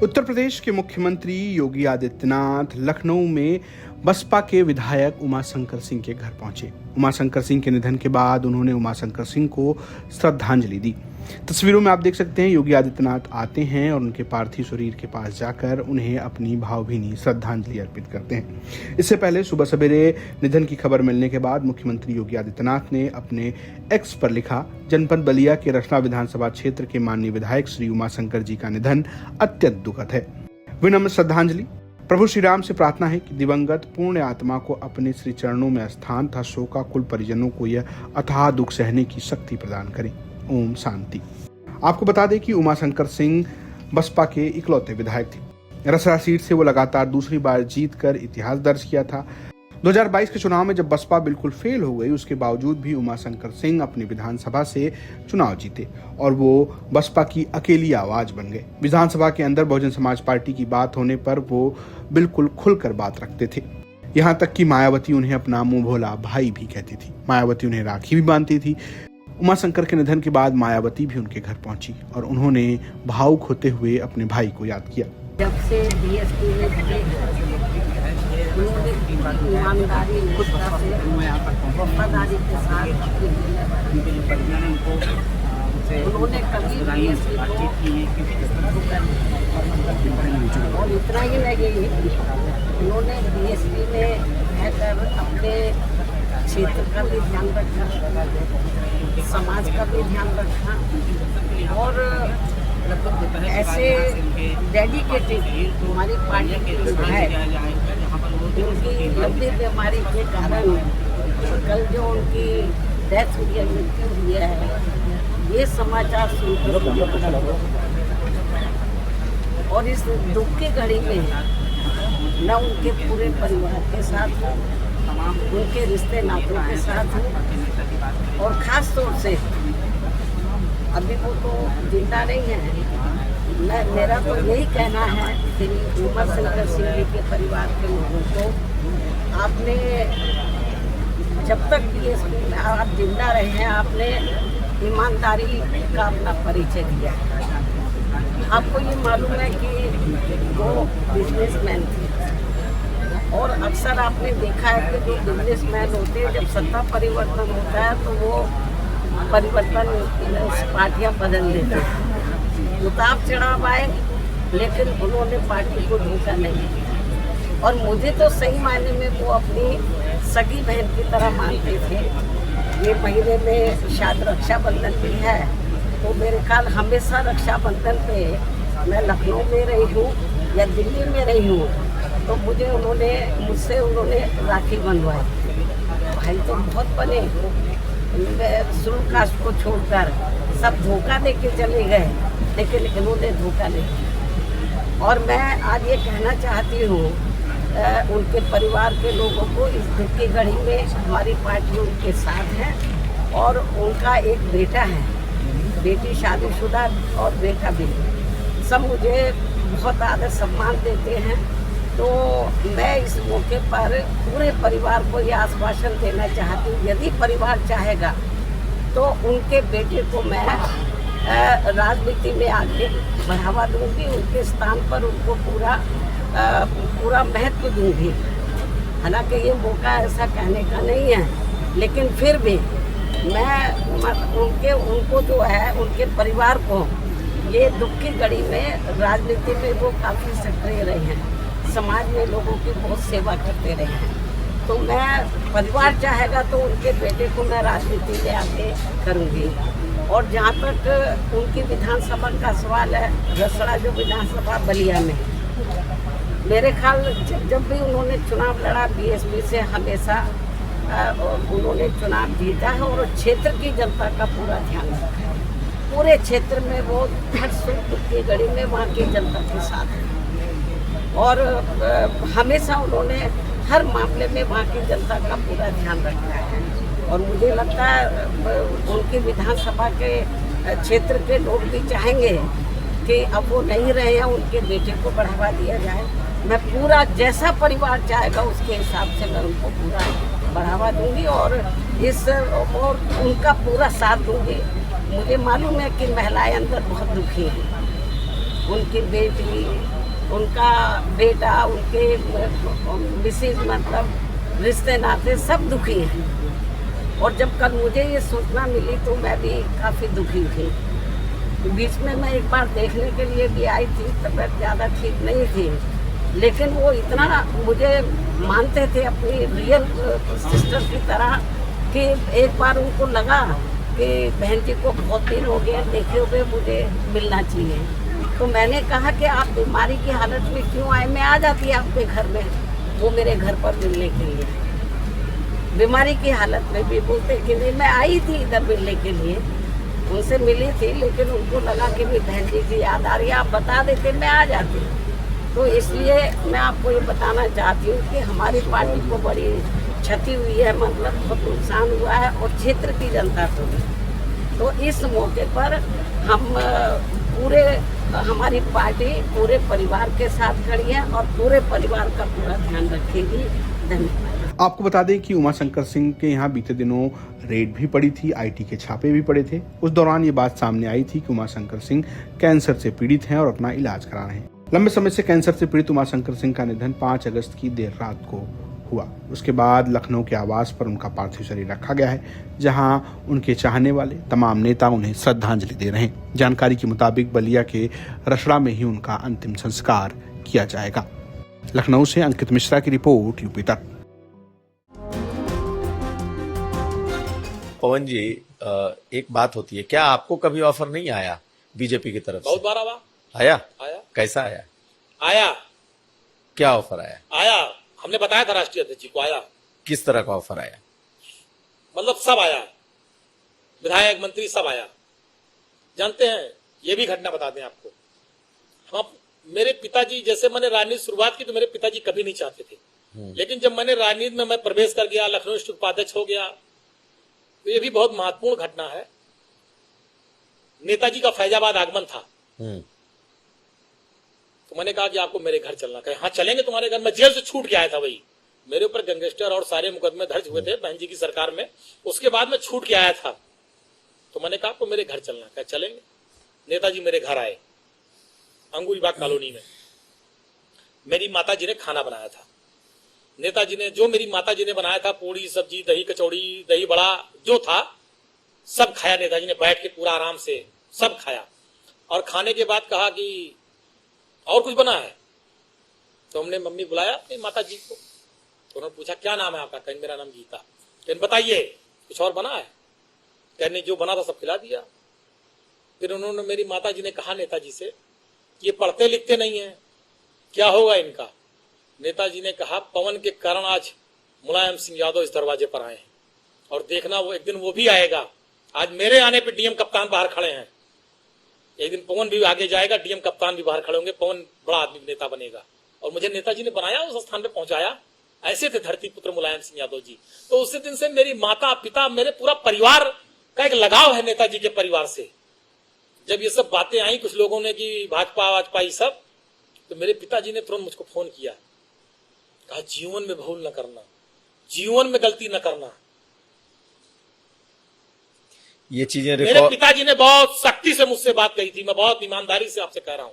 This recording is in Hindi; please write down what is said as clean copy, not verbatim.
उत्तर प्रदेश के मुख्यमंत्री योगी आदित्यनाथ लखनऊ में बसपा के विधायक उमाशंकर सिंह के घर पहुंचे। उमाशंकर सिंह के निधन के बाद उन्होंने उमाशंकर सिंह को श्रद्धांजलि दी। तस्वीरों में आप देख सकते हैं योगी आदित्यनाथ आते हैं और उनके पार्थिव शरीर के पास जाकर उन्हें अपनी भावभीनी श्रद्धांजलि अर्पित करते हैं। इससे पहले सुबह सवेरे निधन की खबर मिलने के बाद मुख्यमंत्री योगी आदित्यनाथ ने अपने एक्स पर लिखा, जनपद बलिया के रचना विधानसभा क्षेत्र के माननीय विधायक श्री उमाशंकर जी का निधन अत्यंत दुखद है। विनम्र श्रद्धांजलि। प्रभु श्री राम से प्रार्थना है कि दिवंगत पुण्य आत्मा को अपने श्री चरणों में स्थान तथा शोकाकुल परिजनों को यह अथाह दुख सहने की शक्ति प्रदान करें। ओम शांति। आपको बता दें कि उमाशंकर सिंह बसपा के इकलौते विधायक थे। रसरा सीट से वो लगातार दूसरी बार जीतकर इतिहास दर्ज किया था। 2022 के चुनाव में जब बसपा बिल्कुल फेल हो गई, उसके बावजूद भी उमाशंकर सिंह अपनी विधानसभा से चुनाव जीते और वो बसपा की अकेली आवाज बन गए। विधानसभा के अंदर बहुजन समाज पार्टी की बात होने पर वो बिल्कुल खुलकर बात रखते थे। यहाँ तक कि मायावती उन्हें अपना मुंह भोला भाई भी कहती थी। मायावती उन्हें राखी भी बांधती थी। उमाशंकर के निधन के बाद मायावती भी उनके घर पहुंची और उन्होंने भावुक होते हुए अपने भाई को याद किया। जब से बीएसपी में उन्होंने ईमानदारी वफादारी के साथ उन्होंने कभी बीएसपी और इतना ही नहीं, उन्होंने बीएसपी में रहकर अपने क्षेत्र का भी ध्यान रखा, समाज का भी ध्यान रखा और ऐसे डेडिकेटेड हमारी पार्टी के विधायक उनकी लंबी बीमारी के कारण कल जो उनकी डेथ हुई है, मृत्यु हुई है, ये समाचार सुनकर और इस दुख की घड़ी में मैं उनके पूरे परिवार के साथ हूँ, उनके रिश्ते नातों के साथ हूँ और ख़ास तौर से अभी वो तो जिंदा नहीं है। मेरा तो यही कहना है कि उमाशंकर सिंह जी के परिवार के लोगों को आपने जब तक बीएसपी में आप जिंदा रहे हैं, आपने ईमानदारी का अपना परिचय दिया है। आपको ये मालूम है कि वो बिजनेसमैन थे और अक्सर आपने देखा है कि जो बिजनेसमैन होते हैं, जब सत्ता परिवर्तन होता है तो वो परिवर्तन पार्टियां बदल देते हैं। उतार चढ़ाव आए लेकिन उन्होंने पार्टी को धोखा नहीं और मुझे तो सही मायने में वो अपनी सगी बहन की तरह मानते थे। ये महीने में शायद रक्षाबंधन भी है तो मेरे ख्याल हमेशा रक्षाबंधन पे मैं लखनऊ में रही हूँ या दिल्ली में रही हूँ तो मुझसे उन्होंने राखी बंधवाई। भाई तो बहुत बने, शुरू कास्ट को छोड़कर सब धोखा दे के चले गए, लेकिन इन्होंने धोखा नहीं दिया। और मैं आज ये कहना चाहती हूँ उनके परिवार के लोगों को, इस दुख की घड़ी में हमारी पार्टी उनके साथ है और उनका एक बेटा है, बेटी शादीशुदा और बेटा भी, सब मुझे बहुत आदर सम्मान देते हैं। तो मैं इस मौके पर पूरे परिवार को ये आश्वासन देना चाहती हूँ, यदि परिवार चाहेगा तो उनके बेटे को मैं राजनीति में आगे बढ़ावा दूंगी, उनके स्थान पर उनको पूरा महत्व दूंगी। हालांकि ये मौका ऐसा कहने का नहीं है, लेकिन फिर भी मैं उनको जो है उनके परिवार को ये दुख की घड़ी में राजनीति में वो काफ़ी सक्रिय रहे हैं, समाज में लोगों की बहुत सेवा करते रहे हैं। तो मैं परिवार चाहेगा तो उनके बेटे को मैं राजनीति में आगे करूँगी। और जहाँ तक उनकी विधानसभा का सवाल है, रसड़ा जो विधानसभा बलिया में, मेरे ख्याल जब भी उन्होंने चुनाव लड़ा बीएसपी से हमेशा उन्होंने चुनाव जीता है और क्षेत्र की जनता का पूरा ध्यान रखा है। पूरे क्षेत्र में वो हर सुख की घड़ी में वहाँ की जनता के साथ है और हमेशा उन्होंने हर मामले में वहाँ की जनता का पूरा ध्यान रखा है। और मुझे लगता है उनकी विधानसभा के क्षेत्र के लोग भी चाहेंगे कि अब वो नहीं रहे हैं, उनके बेटे को बढ़ावा दिया जाए। मैं पूरा जैसा परिवार चाहेगा उसके हिसाब से मैं उनको पूरा बढ़ावा दूंगी और उनका पूरा साथ दूंगी। मुझे मालूम है कि महिलाएं अंदर बहुत दुखी हैं उनकी बेटी, उनका बेटा, उनके मिसेज, मतलब रिश्ते नाते सब दुखी हैं। और जब कल मुझे ये सूचना मिली तो मैं भी काफ़ी दुखी थी। बीच में मैं एक बार देखने के लिए भी आई थी, तबीयत ज़्यादा ठीक नहीं थी, लेकिन वो इतना मुझे मानते थे अपनी रियल सिस्टर की तरह कि एक बार उनको लगा कि बहन जी को बहुत दिन हो गया देखे हुए, मुझे मिलना चाहिए। तो मैंने कहा कि आप बीमारी की हालत में क्यों आए, मैं आ जाती आपके घर में। वो मेरे घर पर मिलने के लिए, बीमारी की हालत में भी बोलते कि नहीं, मैं आई थी इधर मिलने के लिए, उनसे मिली थी, लेकिन उनको लगा कि भी बहन जी की याद आ रही है, आप बता देते मैं आ जाती। तो इसलिए मैं आपको ये बताना चाहती हूँ कि हमारी पार्टी को बड़ी क्षति हुई है, मतलब बहुत नुकसान हुआ है, और क्षेत्र की जनता को भी। तो इस मौके पर हम पूरे, हमारी पार्टी पूरे परिवार के साथ खड़ी है और पूरे परिवार का पूरा ध्यान रखेगी। धन्यवाद। आपको बता दें कि उमाशंकर सिंह के यहाँ बीते दिनों रेड भी पड़ी थी, आईटी के छापे भी पड़े थे। उस दौरान ये बात सामने आई थी कि उमाशंकर सिंह कैंसर से पीड़ित हैं और अपना इलाज करा रहे हैं। लंबे समय से कैंसर से पीड़ित उमाशंकर सिंह का निधन 5 अगस्त की देर रात को हुआ। उसके बाद लखनऊ के आवास पर उनका पार्थिव शरीर रखा गया है, जहां उनके चाहने वाले तमाम नेता उन्हें श्रद्धांजलि दे रहे हैं। जानकारी के मुताबिक बलिया के रसड़ा में ही उनका अंतिम संस्कार किया जाएगा। लखनऊ से अंकित मिश्रा की रिपोर्ट, यूपी तक। पवन जी, एक बात होती है, क्या आपको कभी ऑफर नहीं आया बीजेपी की तरफ से? बहुत बार आया। आया। कैसा आया? आया। क्या ऑफर आया? आया, हमने बताया था राष्ट्रीय अध्यक्ष जी को। आया। किस तरह का ऑफर आया? मतलब सब आया, विधायक मंत्री सब आया। जानते हैं, ये भी घटना बता दें आपको, हम मेरे पिताजी, जैसे मैंने राजनीति शुरुआत की तो मेरे पिताजी कभी नहीं चाहते थे, लेकिन जब मैंने राजनीति में मैं प्रवेश कर गया, लखनऊ स्थित उपाध्यक्ष हो गया, तो ये भी बहुत महत्वपूर्ण घटना है। नेताजी का फैजाबाद आगमन था, तो मैंने कहा कि आपको मेरे घर चलना। कहे हाँ चलेंगे तुम्हारे घर। मैं जेल से छूट के आया था, वही मेरे ऊपर गैंगस्टर और सारे मुकदमे दर्ज हुए थे बहन जी की सरकार में, उसके बाद मैं छूट के आया था। तो मैंने कहा आपको मेरे घर चलना। कहे चलेंगे। नेताजी मेरे घर आए, अंगूरीबाग कॉलोनी में। मेरी माता जी ने खाना बनाया था। नेताजी ने, जो मेरी माता जी ने बनाया था, पूड़ी सब्जी, दही कचौड़ी, दही बड़ा जो था सब खाया। नेताजी ने बैठ के पूरा आराम से सब खाया, और खाने के बाद कहा कि और कुछ बना है। तो हमने मम्मी बुलाया अपनी माता जी को, तो उन्होंने पूछा क्या नाम है आपका? कहीं मेरा नाम गीता। कहीं बताइए कुछ और बना है? कहने जो बना था सब खिला दिया। फिर उन्होंने, मेरी माता जी ने कहा नेताजी से, ये पढ़ते लिखते नहीं है, क्या होगा इनका? नेताजी ने कहा पवन के कारण आज मुलायम सिंह यादव इस दरवाजे पर आए हैं, और देखना वो एक दिन वो भी आएगा। आज मेरे आने पे डीएम कप्तान बाहर खड़े हैं, एक दिन पवन भी आगे जाएगा, डीएम कप्तान भी बाहर खड़े होंगे, पवन बड़ा आदमी नेता बनेगा। और मुझे नेताजी ने बनाया, उस स्थान पे पहुंचाया। ऐसे थे धरती पुत्र मुलायम सिंह यादव जी। तो उसी दिन से मेरी माता पिता, मेरे पूरा परिवार का एक लगाव है नेताजी के परिवार से। जब ये सब बातें आई कुछ लोगों ने कि भाजपा वाजपा ये सब, तो मेरे पिताजी ने तुरंत मुझको फोन किया, कहा जीवन में भूल न करना, जीवन में गलती न करना। ये चीजें मेरे पिताजी ने बहुत सख्ती से मुझसे बात कही थी, मैं बहुत ईमानदारी से आपसे कह रहा हूं।